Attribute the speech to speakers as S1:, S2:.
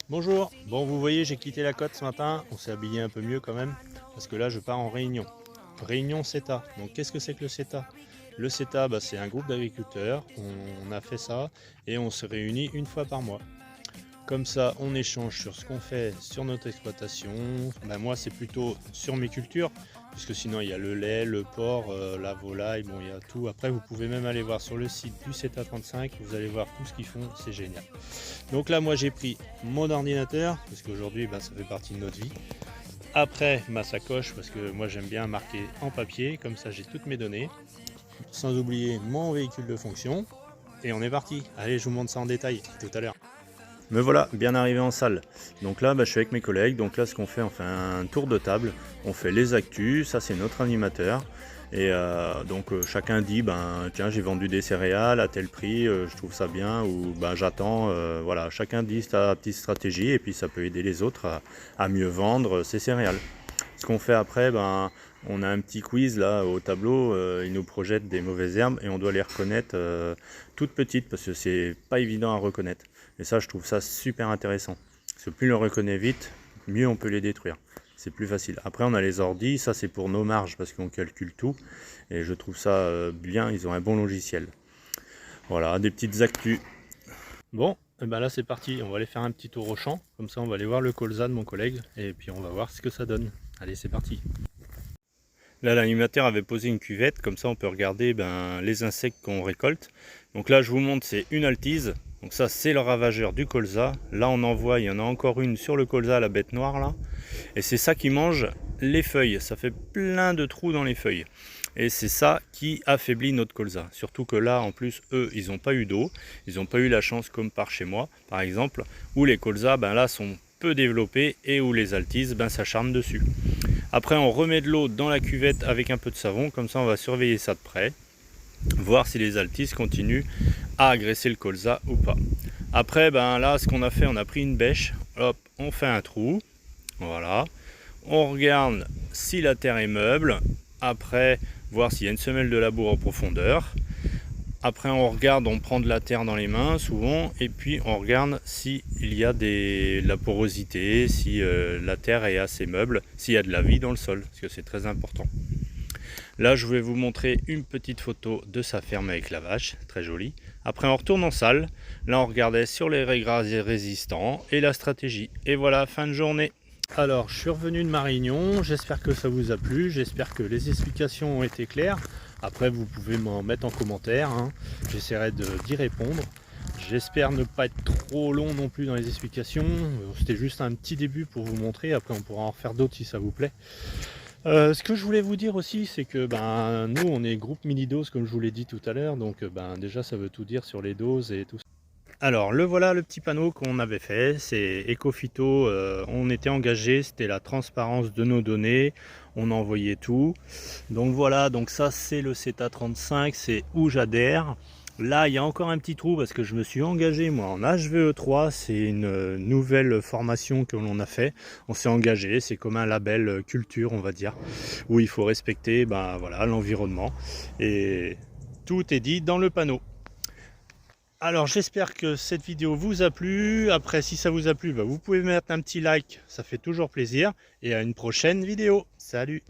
S1: Bonjour, bon vous voyez j'ai quitté la côte ce matin, on s'est habillé un peu mieux quand même, parce que là je pars en réunion. Réunion CETA, donc qu'est-ce que c'est que le CETA? Le CETA c'est un groupe d'agriculteurs, on a fait ça et on se réunit une fois par mois. Comme ça on échange sur ce qu'on fait sur notre exploitation, moi c'est plutôt sur mes cultures, puisque sinon il y a le lait, le porc, la volaille, bon il y a tout. Après vous pouvez même aller voir sur le site du CETA 35, vous allez voir tout ce qu'ils font, c'est génial. Donc là moi j'ai pris mon ordinateur, parce qu'aujourd'hui ça fait partie de notre vie. Après ma sacoche, parce que moi j'aime bien marquer en papier, comme ça j'ai toutes mes données. Sans oublier mon véhicule de fonction. Et on est parti. Allez, je vous montre ça en détail tout à l'heure. Me voilà, bien arrivé en salle. Donc là, je suis avec mes collègues. Donc là, ce qu'on fait, on fait un tour de table. On fait les actus. Ça, c'est notre animateur. Et chacun dit, tiens, j'ai vendu des céréales à tel prix, je trouve ça bien, ou j'attends. Voilà, chacun dit sa petite stratégie et puis ça peut aider les autres à mieux vendre ses céréales. Ce qu'on fait après, on a un petit quiz là au tableau, ils nous projettent des mauvaises herbes et on doit les reconnaître toutes petites parce que c'est pas évident à reconnaître. Et ça, je trouve ça super intéressant. Parce que plus on le reconnaît vite, mieux on peut les détruire. C'est plus facile. Après, on a les ordis, ça c'est pour nos marges parce qu'on calcule tout. Et je trouve ça bien, ils ont un bon logiciel. Voilà, des petites actus. Bon, là c'est parti, on va aller faire un petit tour au champ. Comme ça, on va aller voir le colza de mon collègue et puis on va voir ce que ça donne. Allez, c'est parti. Là, l'animateur avait posé une cuvette, comme ça on peut regarder les insectes qu'on récolte. Donc là, je vous montre, c'est une altise. Donc ça, c'est le ravageur du colza. Là, on en voit, il y en a encore une sur le colza, la bête noire là. Et c'est ça qui mange les feuilles. Ça fait plein de trous dans les feuilles. Et c'est ça qui affaiblit notre colza. Surtout que là, en plus, eux, ils n'ont pas eu d'eau. Ils n'ont pas eu la chance, comme par chez moi, par exemple, où les colzas, là, sont peu développés et où les altises, s'acharnent dessus. Après, on remet de l'eau dans la cuvette avec un peu de savon. Comme ça, on va surveiller ça de près. Voir si les altises continuent à agresser le colza ou pas. Après, là, ce qu'on a fait, on a pris une bêche. Hop, on fait un trou. Voilà. On regarde si la terre est meuble. Après, voir s'il y a une semelle de labour en profondeur. Après, on regarde, on prend de la terre dans les mains souvent, et puis on regarde s'il y a de la porosité, si la terre est assez meuble, s'il y a de la vie dans le sol, parce que c'est très important. Là, je vais vous montrer une petite photo de sa ferme avec la vache, très jolie. Après, on retourne en salle. Là, on regardait sur les régras résistants et la stratégie. Et voilà, fin de journée. Alors, je suis revenu de ma réunion, j'espère que ça vous a plu, j'espère que les explications ont été claires. Après, vous pouvez m'en mettre en commentaire, j'essaierai d'y répondre. J'espère ne pas être trop long non plus dans les explications, c'était juste un petit début pour vous montrer, après on pourra en refaire d'autres si ça vous plaît. Ce que je voulais vous dire aussi, c'est que nous on est groupe mini dose comme je vous l'ai dit tout à l'heure, donc déjà ça veut tout dire sur les doses et tout ça. Alors le voilà le petit panneau qu'on avait fait, c'est Ecophyto, on était engagé, c'était la transparence de nos données, on envoyait tout. Donc voilà, donc ça c'est le CETA 35, c'est où j'adhère. Là il y a encore un petit trou parce que je me suis engagé moi en HVE3, c'est une nouvelle formation que l'on a fait. On s'est engagé, c'est comme un label culture on va dire, où il faut respecter voilà, l'environnement. Et tout est dit dans le panneau. Alors j'espère que cette vidéo vous a plu. Après si ça vous a plu, vous pouvez mettre un petit like, ça fait toujours plaisir. Et à une prochaine vidéo. Salut!